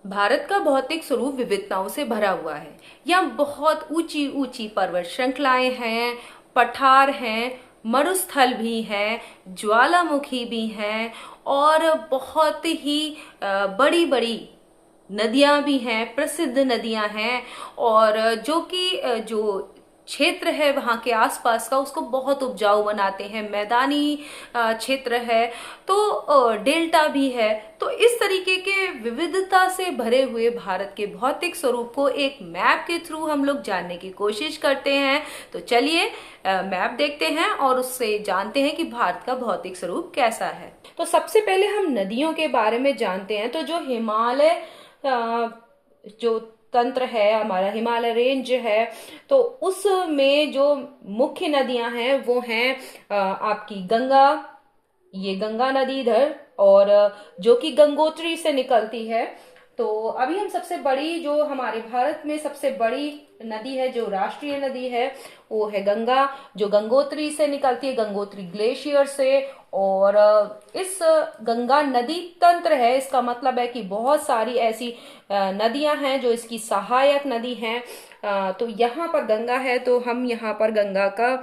भारत का भौतिक स्वरूप विविधताओं से भरा हुआ है। यहाँ बहुत ऊंची ऊंची पर्वत श्रृंखलाएं हैं, पठार हैं, मरुस्थल भी हैं, ज्वालामुखी भी हैं और बहुत ही बड़ी बड़ी नदियां भी हैं, प्रसिद्ध नदियां हैं। और जो कि जो क्षेत्र है वहाँ के आसपास का उसको बहुत उपजाऊ बनाते हैं। मैदानी क्षेत्र है तो डेल्टा भी है। तो इस तरीके के विविधता से भरे हुए भारत के भौतिक स्वरूप को एक मैप के थ्रू हम लोग जानने की कोशिश करते हैं। तो चलिए मैप देखते हैं और उससे जानते हैं कि भारत का भौतिक स्वरूप कैसा है। तो सबसे पहले हम नदियों के बारे में जानते हैं। तो जो हिमालय जो तंत्र है, हमारा हिमालय रेंज है, तो उसमें जो मुख्य नदियां हैं वो हैं आपकी गंगा, ये गंगा नदी इधर, और जो कि गंगोत्री से निकलती है। तो अभी हम सबसे बड़ी, जो हमारे भारत में सबसे बड़ी नदी है, जो राष्ट्रीय नदी है, वो है गंगा, जो गंगोत्री से निकलती है, गंगोत्री ग्लेशियर से। और इस गंगा नदी तंत्र है, इसका मतलब है कि बहुत सारी ऐसी नदियां हैं जो इसकी सहायक नदी हैं। तो यहाँ पर गंगा है तो हम यहाँ पर गंगा का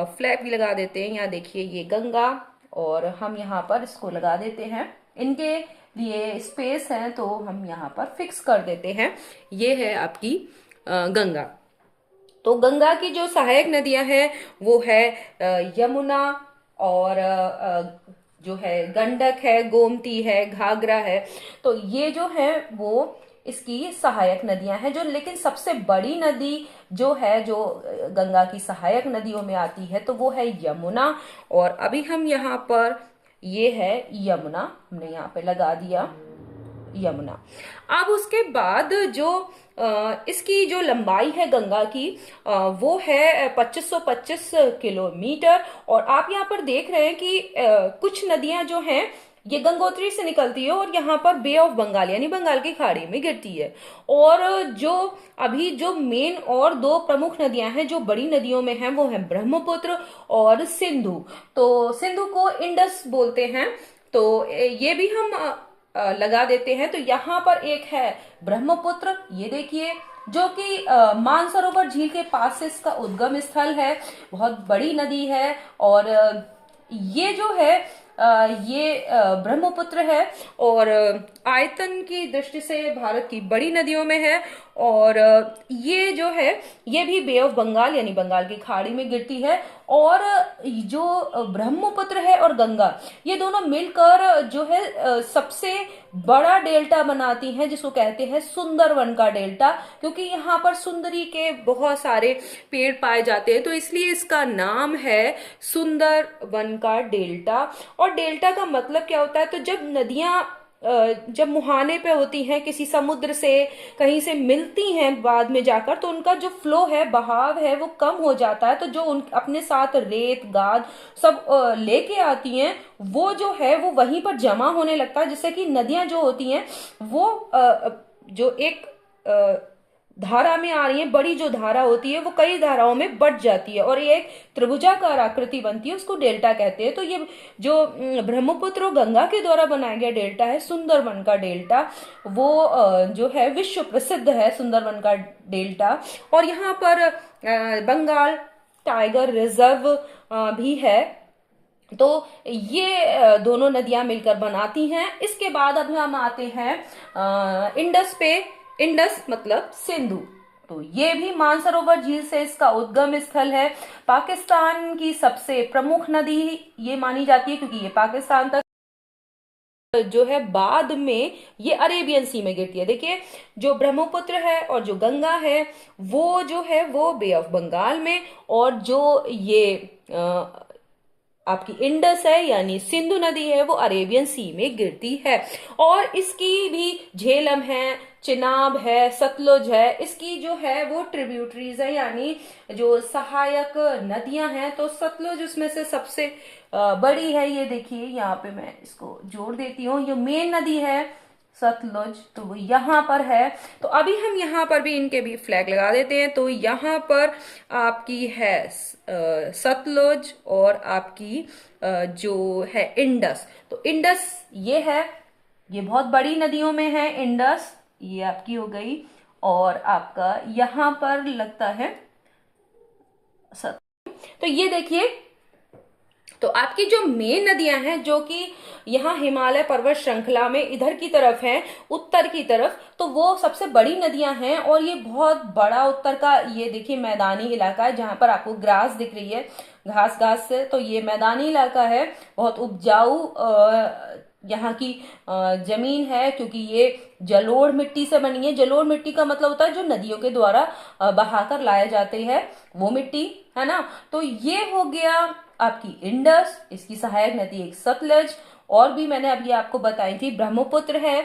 फ्लैग भी लगा देते हैं। यहाँ देखिए ये गंगा, और हम यहाँ पर इसको लगा देते हैं, इनके लिए स्पेस है तो हम यहाँ पर फिक्स कर देते हैं। ये है आपकी गंगा। तो गंगा की जो सहायक नदियां हैं वो है यमुना, और जो है गंडक है, गोमती है, घाघरा है। तो ये जो है वो इसकी सहायक नदियां हैं। जो लेकिन सबसे बड़ी नदी जो है, जो गंगा की सहायक नदियों में आती है, तो वो है यमुना। और अभी हम यहाँ पर, ये है यमुना, हमने यहाँ पे लगा दिया यमुना। अब उसके बाद जो इसकी जो लंबाई है गंगा की, वो है 2525 किलोमीटर। और आप यहाँ पर देख रहे हैं कि कुछ नदियां जो हैं ये गंगोत्री से निकलती है और यहाँ पर बे ऑफ बंगाल यानी बंगाल की खाड़ी में गिरती है। और जो अभी जो मेन और दो प्रमुख नदियां हैं जो बड़ी नदियों में हैं वो हैं ब्रह्मपुत्र और सिंधु। तो सिंधु को इंडस बोलते हैं। तो ये भी हम लगा देते हैं। तो यहाँ पर एक है ब्रह्मपुत्र, ये देखिए, जो कि मानसरोवर झील के पास से इसका उद्गम स्थल है, बहुत बड़ी नदी है। और ये जो है ये ब्रह्मपुत्र है, और आयतन की दृष्टि से भारत की बड़ी नदियों में है। और ये जो है ये भी बे ऑफ बंगाल यानी बंगाल की खाड़ी में गिरती है। और जो ब्रह्मपुत्र है और गंगा, ये दोनों मिलकर जो है सबसे बड़ा डेल्टा बनाती हैं, जिसको कहते हैं सुंदरवन का डेल्टा। क्योंकि यहाँ पर सुंदरी के बहुत सारे पेड़ पाए जाते हैं, तो इसलिए इसका नाम है सुंदरवन का डेल्टा। और डेल्टा का मतलब क्या होता है? तो जब नदियां जब मुहाने पे होती हैं किसी समुद्र से, कहीं से मिलती हैं बाद में जाकर, तो उनका जो फ्लो है, बहाव है, वो कम हो जाता है। तो जो उन अपने साथ रेत गाद सब लेके आती हैं, वो जो है वो वहीं पर जमा होने लगता है। जिससे कि नदियां जो होती हैं वो जो एक धारा में आ रही है, बड़ी जो धारा होती है वो कई धाराओं में बट जाती है और ये एक त्रिभुजाकार आकृति बनती है, उसको डेल्टा कहते हैं। तो ये जो ब्रह्मपुत्र और गंगा के द्वारा बनाया गया डेल्टा है, सुंदरवन का डेल्टा, वो जो है विश्व प्रसिद्ध है, सुंदरवन का डेल्टा। और यहाँ पर बंगाल टाइगर रिजर्व भी है। तो ये दोनों नदियां मिलकर बनाती हैं। इसके बाद अब हम आते हैं इंडस पे। इंडस मतलब सिंधु। तो ये भी मानसरोवर झील से इसका उद्गम स्थल है। पाकिस्तान की सबसे प्रमुख नदी ये मानी जाती है, क्योंकि ये पाकिस्तान तक जो है बाद में ये अरेबियन सी में गिरती है। देखिए, जो ब्रह्मपुत्र है और जो गंगा है वो जो है वो बे ऑफ बंगाल में, और जो ये आपकी इंडस है यानी सिंधु नदी है वो अरेबियन सी में गिरती है। और इसकी भी झेलम है, चिनाब है, सतलुज है, इसकी जो है वो ट्रिब्यूटरीज है यानी जो सहायक नदियां हैं। तो सतलुज उसमें से सबसे बड़ी है। ये देखिए, यहाँ पे मैं इसको जोड़ देती हूँ, ये मेन नदी है सतलुज, तो वो यहाँ पर है। तो अभी हम यहाँ पर भी इनके भी फ्लैग लगा देते हैं। तो यहाँ पर आपकी है सतलुज, और आपकी जो है इंडस। तो इंडस ये है, ये बहुत बड़ी नदियों में है इंडस। ये आपकी हो गई। और आपका यहाँ पर लगता है तो ये देखिए, तो आपकी जो मेन नदियां हैं जो कि यहाँ हिमालय पर्वत श्रृंखला में इधर की तरफ है, उत्तर की तरफ, तो वो सबसे बड़ी नदियां हैं। और ये बहुत बड़ा उत्तर का, ये देखिए मैदानी इलाका है जहां पर आपको ग्रास दिख रही है, घास घास से, तो ये मैदानी इलाका है। बहुत उपजाऊ यहाँ की जमीन है, क्योंकि ये जलोढ़ मिट्टी से बनी है। जलोढ़ मिट्टी का मतलब होता है जो नदियों के द्वारा बहाकर लाए जाते हैं, वो मिट्टी, है ना। तो ये हो गया आपकी इंडस, इसकी सहायक नदी एक सतलज, और भी मैंने अभी आपको बताई थी, ब्रह्मपुत्र है,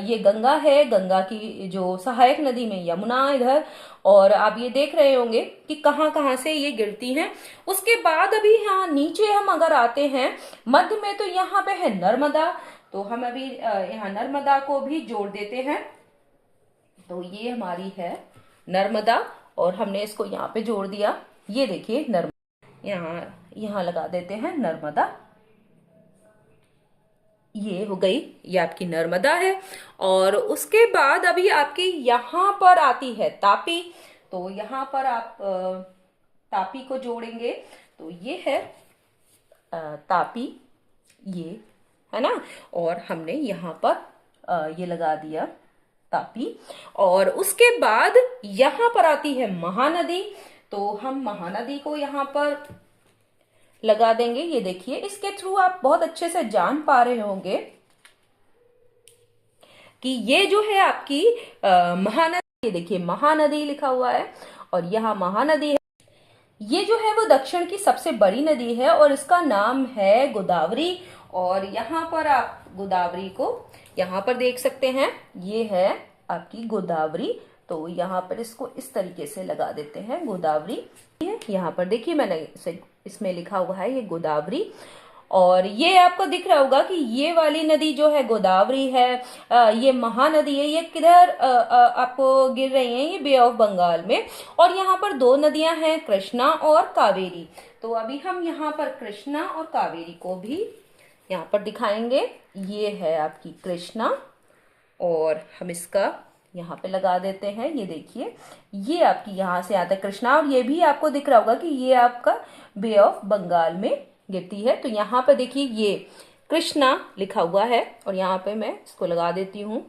ये गंगा है, गंगा की जो सहायक नदी में यमुना इधर। और आप ये देख रहे होंगे कि कहाँ कहाँ से ये गिरती हैं। उसके बाद अभी यहाँ नीचे हम अगर आते हैं मध्य में, तो यहाँ पे है नर्मदा। तो हम अभी यहाँ नर्मदा को भी जोड़ देते हैं। तो ये हमारी है नर्मदा, और हमने इसको यहाँ पे जोड़ दिया। ये देखिए नर्मदा, यहाँ लगा देते हैं नर्मदा, ये हो गई, ये आपकी नर्मदा है। और उसके बाद अभी आपकी यहाँ पर आती है तापी। तो यहाँ पर आप तापी को जोड़ेंगे, तो ये है तापी, ये है ना। और हमने यहाँ पर ये लगा दिया तापी। और उसके बाद यहाँ पर आती है महानदी। तो हम महानदी को यहाँ पर लगा देंगे। ये देखिए, इसके थ्रू आप बहुत अच्छे से जान पा रहे होंगे कि ये जो है आपकी महानदी, ये देखिए महानदी लिखा हुआ है, और यहाँ महानदी है। ये जो है वो दक्षिण की सबसे बड़ी नदी है, और इसका नाम है गोदावरी। और यहाँ पर आप गोदावरी को यहाँ पर देख सकते हैं, ये है आपकी गोदावरी। तो यहाँ पर इसको इस तरीके से लगा देते हैं, गोदावरी। यहाँ पर देखिए मैंने इसे इसमें लिखा हुआ है ये गोदावरी। और ये आपको दिख रहा होगा कि ये वाली नदी जो है गोदावरी है, ये महानदी है, ये किधर आपको गिर रही है, ये बे ऑफ बंगाल में। और यहाँ पर दो नदियां हैं, कृष्णा और कावेरी। तो अभी हम यहाँ पर कृष्णा और कावेरी को भी यहाँ पर दिखाएंगे। ये है आपकी कृष्णा, और हम इसका यहाँ पे लगा देते हैं। ये देखिए, ये आपकी यहाँ से आता है कृष्णा, और ये भी आपको दिख रहा होगा कि ये आपका बे ऑफ बंगाल में गिरती है। तो यहाँ पे देखिए ये कृष्णा लिखा हुआ है, और यहाँ पे मैं इसको लगा देती हूँ।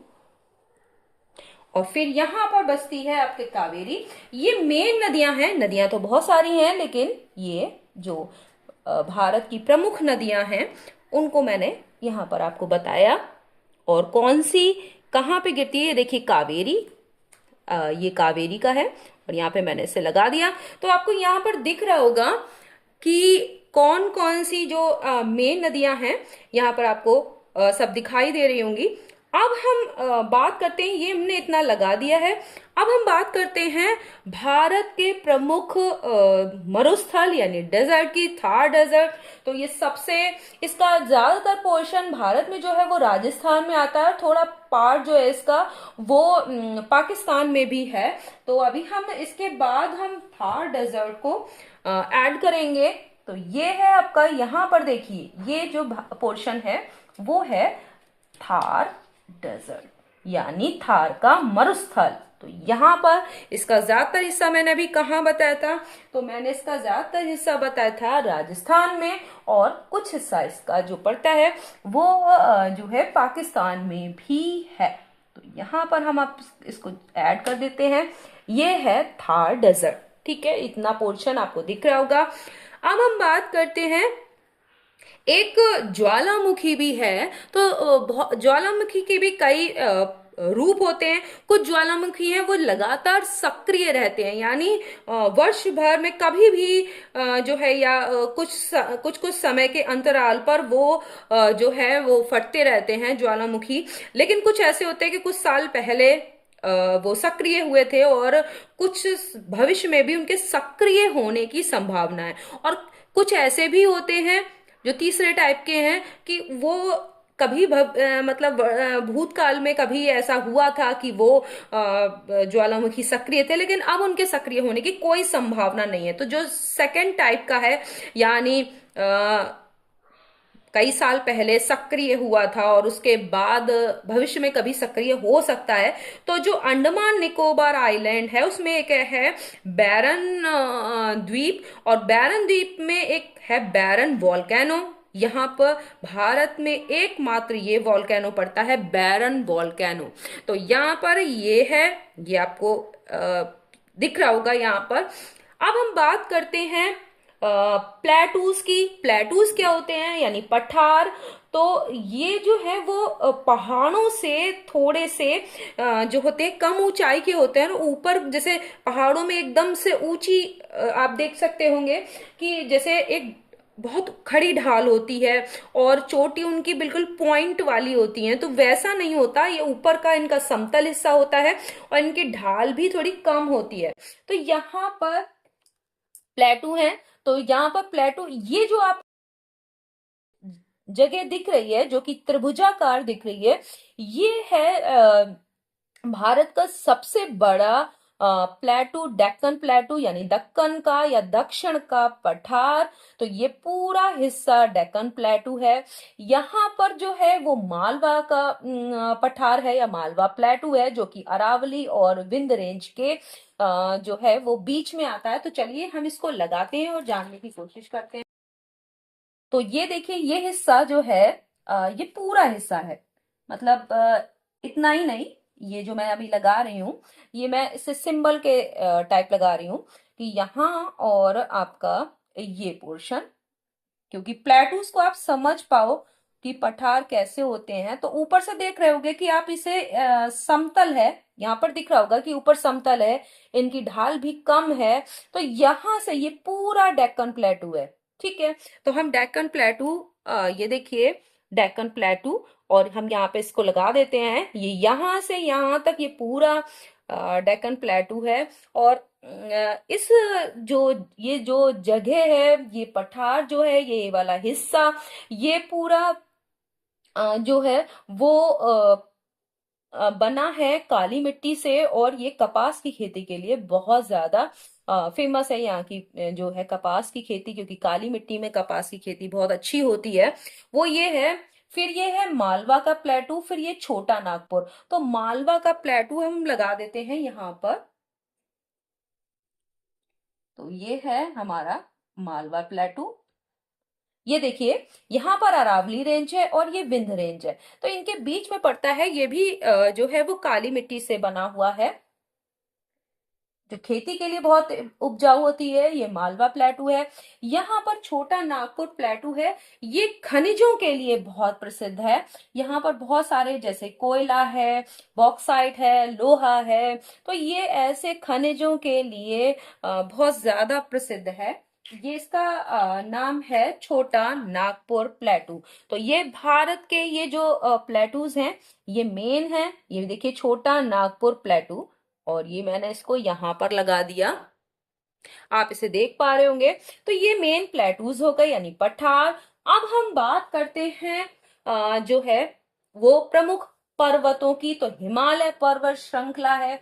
और फिर यहाँ पर बसती है आपके कावेरी। ये मेन नदियां हैं, नदियां तो बहुत सारी हैं, लेकिन ये जो भारत की प्रमुख नदियां हैं उनको मैंने यहाँ पर आपको बताया। और कौन सी कहाँ पे गिरती है, ये देखिए कावेरी, ये कावेरी का है, और यहाँ पे मैंने इसे लगा दिया। तो आपको यहाँ पर दिख रहा होगा कि कौन कौन सी जो मेन नदियां हैं, यहाँ पर आपको सब दिखाई दे रही होंगी। अब हम बात करते हैं, ये हमने इतना लगा दिया है। अब हम बात करते हैं भारत के प्रमुख मरुस्थल यानी डेजर्ट की, थार डेजर्ट। तो ये सबसे, इसका ज्यादातर पोर्शन भारत में जो है वो राजस्थान में आता है, थोड़ा पार्ट जो है इसका वो पाकिस्तान में भी है। तो अभी हम इसके बाद हम थार डेजर्ट को ऐड करेंगे। तो ये है आपका, यहाँ पर देखिए ये जो पोर्शन है वो है थार डेजर्ट, यानी थार का मरुस्थल। तो यहाँ पर इसका ज्यादातर हिस्सा मैंने अभी कहाँ बताया था, तो मैंने इसका ज्यादातर हिस्सा बताया था राजस्थान में, और कुछ हिस्सा इसका जो पड़ता है वो जो है पाकिस्तान में भी है। तो यहाँ पर हम आप इसको ऐड कर देते हैं। ये है थार डेजर्ट, ठीक है, इतना पोर्शन आपको दिख रहा होगा। अब हम बात करते हैं, एक ज्वालामुखी भी है। तो ज्वालामुखी के भी कई रूप होते हैं। कुछ ज्वालामुखी हैं वो लगातार सक्रिय रहते हैं, यानी वर्ष भर में कभी भी जो है या कुछ समय के अंतराल पर वो जो है वो फटते रहते हैं ज्वालामुखी। लेकिन कुछ ऐसे होते हैं कि कुछ साल पहले वो सक्रिय हुए थे, और कुछ भविष्य में भी उनके सक्रिय होने की संभावना है। और कुछ ऐसे भी होते हैं जो तीसरे टाइप के हैं कि वो कभी मतलब भूतकाल में कभी ऐसा हुआ था कि वो ज्वालामुखी सक्रिय थे, लेकिन अब उनके सक्रिय होने की कोई संभावना नहीं है। तो जो सेकंड टाइप का है, यानी कई साल पहले सक्रिय हुआ था और उसके बाद भविष्य में कभी सक्रिय हो सकता है। तो जो अंडमान निकोबार आइलैंड है उसमें एक है बैरन द्वीप, और बैरन द्वीप में एक है बैरन वॉल्केनो। यहाँ पर भारत में एकमात्र ये वॉल्केनो पड़ता है, बैरन वॉल्केनो। तो यहाँ पर ये है, ये आपको दिख रहा होगा यहाँ पर। अब हम बात करते हैं प्लेटूज की। प्लेटूज क्या होते हैं, यानी पठार। तो ये जो है वो पहाड़ों से थोड़े से जो होते हैं कम ऊंचाई के होते हैं, और ऊपर जैसे पहाड़ों में एकदम से ऊंची आप देख सकते होंगे कि जैसे एक बहुत खड़ी ढाल होती है और चोटी उनकी बिल्कुल पॉइंट वाली होती है, तो वैसा नहीं होता। ये ऊपर का इनका समतल हिस्सा होता है और इनकी ढाल भी थोड़ी कम होती है। तो यहाँ पर प्लेटू है। तो यहाँ पर प्लेटू, ये जो आप जगह दिख रही है जो कि त्रिभुजाकार दिख रही है, ये है भारत का सबसे बड़ा प्लेटू, डेक्कन प्लेटू, यानी दक्कन का या दक्षिण का पठार। तो ये पूरा हिस्सा डेक्कन प्लेटू है। यहाँ पर जो है वो मालवा का पठार है या मालवा प्लेटू है, जो कि अरावली और विंध्य रेंज के जो है वो बीच में आता है। तो चलिए हम इसको लगाते हैं और जानने की कोशिश करते हैं। तो ये देखिए, ये हिस्सा जो है ये पूरा हिस्सा है, मतलब इतना ही नहीं, ये जो मैं अभी लगा रही हूँ, ये मैं इसे सिंबल के टाइप लगा रही हूँ कि यहाँ और आपका ये पोर्शन, क्योंकि प्लेटूज को आप समझ पाओ कि पठार कैसे होते हैं। तो ऊपर से देख रहे होगे कि आप इसे समतल है, यहाँ पर दिख रहा होगा कि ऊपर समतल है, इनकी ढाल भी कम है। तो यहां से ये पूरा डेक्कन प्लेटू है, ठीक है। तो हम डेक्कन प्लेटू, ये देखिए डेक्कन प्लेटू, और हम यहाँ पे इसको लगा देते हैं। ये यहां से यहां तक ये पूरा डेक्कन प्लेटू है। और इस जो ये जो जगह है, ये पठार जो है, ये वाला हिस्सा, ये पूरा जो है वो बना है काली मिट्टी से, और ये कपास की खेती के लिए बहुत ज्यादा फेमस है। यहाँ की जो है कपास की खेती, क्योंकि काली मिट्टी में कपास की खेती बहुत अच्छी होती है, वो ये है। फिर ये है मालवा का प्लेटू, फिर ये छोटा नागपुर। तो मालवा का प्लेटू हम लगा देते हैं यहाँ पर। तो ये है हमारा मालवा प्लेटू। ये देखिए, यहाँ पर अरावली रेंज है और ये विंध्य रेंज है, तो इनके बीच में पड़ता है। ये भी जो है वो काली मिट्टी से बना हुआ है, जो खेती के लिए बहुत उपजाऊ होती है। ये मालवा प्लेटू है। यहाँ पर छोटा नागपुर प्लेटू है, ये खनिजों के लिए बहुत प्रसिद्ध है। यहाँ पर बहुत सारे, जैसे कोयला है, बॉक्साइट है, लोहा है, तो ये ऐसे खनिजों के लिए बहुत ज्यादा प्रसिद्ध है। ये इसका नाम है छोटा नागपुर प्लेटू। तो ये भारत के ये जो प्लेटूज हैं, ये मेन है। ये देखिए छोटा नागपुर प्लेटू, और ये मैंने इसको यहां पर लगा दिया, आप इसे देख पा रहे होंगे। तो ये मेन प्लेटूज हो गए, यानी पठार। अब हम बात करते हैं जो है वो प्रमुख पर्वतों की। तो हिमालय पर्वत श्रृंखला है,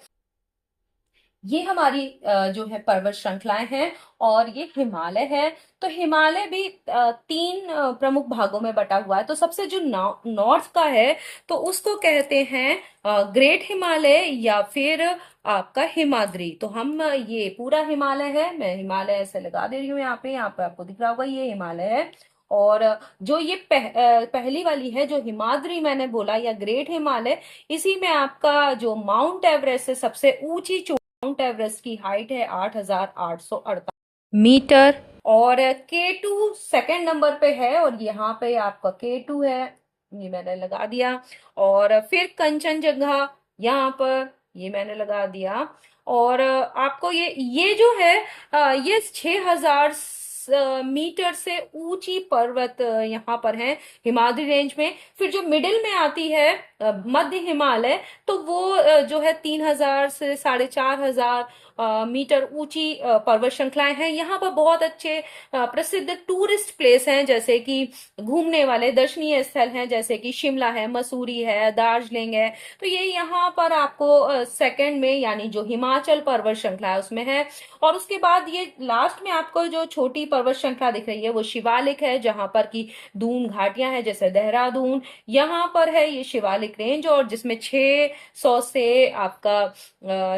ये हमारी जो है पर्वत श्रृंखलाएं हैं, और ये हिमालय है। तो हिमालय भी तीन प्रमुख भागों में बटा हुआ है। तो सबसे जो नॉर्थ का है, तो उसको कहते हैं ग्रेट हिमालय या फिर आपका हिमाद्री। तो हम ये पूरा हिमालय है, मैं हिमालय ऐसे लगा दे रही हूँ यहाँ पे आपको दिख रहा होगा ये हिमालय है। और जो ये पहली वाली है, जो हिमाद्री मैंने बोला या ग्रेट हिमालय, इसी में आपका जो माउंट एवरेस्ट है, सबसे ऊंची माउंट एवरेस्ट की हाइट है 8,848 मीटर। और K2 सेकेंड नंबर पे है, और यहाँ पे आपका K2 है, ये मैंने लगा दिया। और फिर कंचनजंगा यहाँ पर, ये मैंने लगा दिया। और आपको ये जो है ये 6,000 मीटर से ऊंची पर्वत यहाँ पर है हिमाद्री रेंज में। फिर जो मिडिल में आती है मध्य हिमालय, तो वो जो है 3,000 से 4,500 मीटर ऊंची पर्वत श्रृंखलाएं हैं। यहाँ पर बहुत अच्छे प्रसिद्ध टूरिस्ट प्लेस हैं, जैसे कि घूमने वाले दर्शनीय स्थल हैं, जैसे कि शिमला है, मसूरी है, दार्जिलिंग है। तो ये यहाँ पर आपको सेकंड में, यानी जो हिमाचल पर्वत श्रृंखला है उसमें है। और उसके बाद ये लास्ट में आपको जो छोटी पर्वत श्रृंखला दिख रही है वो शिवालिक है, जहां पर की दून घाटियां हैं, जैसे देहरादून। यहाँ पर है ये शिवालिक रेंज, और जिसमें 600 से आपका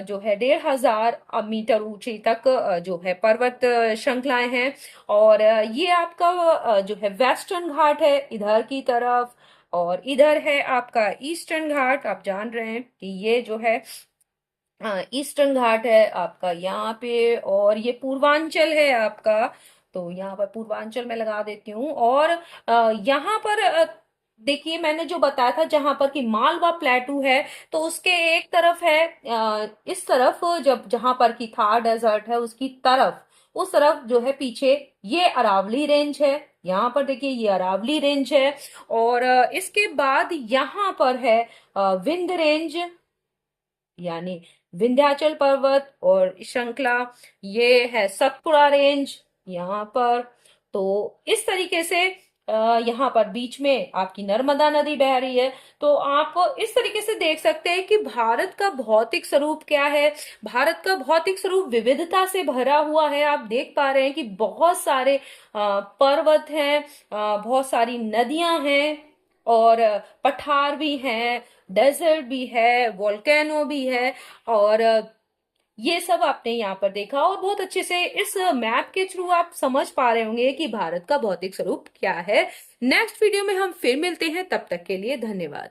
जो है 1500 मीटर ऊंची तक जो है पर्वत श्रृंखलाएं हैं। और ये आपका जो है वेस्टर्न घाट है इधर की तरफ, और इधर है आपका ईस्टर्न घाट। आप जान रहे हैं कि ये जो है ईस्टर्न घाट है आपका यहाँ पे, और ये पूर्वांचल है आपका। तो यहाँ पर पूर्वांचल में लगा देती हूँ। और यहाँ पर देखिए मैंने जो बताया था जहां पर कि मालवा प्लेटू है, तो उसके एक तरफ है इस तरफ, जब जहां पर कि थार डेजर्ट है उसकी तरफ, उस तरफ जो है पीछे ये अरावली रेंज है। यहाँ पर देखिए ये अरावली रेंज है। और इसके बाद यहाँ पर है विंध्य रेंज, यानी विंध्याचल पर्वत और श्रृंखला। ये है सतपुड़ा रेंज यहाँ पर। तो इस तरीके से यहाँ पर बीच में आपकी नर्मदा नदी बह रही है। तो आप इस तरीके से देख सकते हैं कि भारत का भौतिक स्वरूप क्या है। भारत का भौतिक स्वरूप विविधता से भरा हुआ है। आप देख पा रहे हैं कि बहुत सारे पर्वत हैं, बहुत सारी नदियां हैं, और पठार भी हैं, डेजर्ट भी है, वोल्केनो भी है। और ये सब आपने यहाँ पर देखा, और बहुत अच्छे से इस मैप के थ्रू आप समझ पा रहे होंगे कि भारत का भौतिक स्वरूप क्या है। नेक्स्ट वीडियो में हम फिर मिलते हैं, तब तक के लिए धन्यवाद।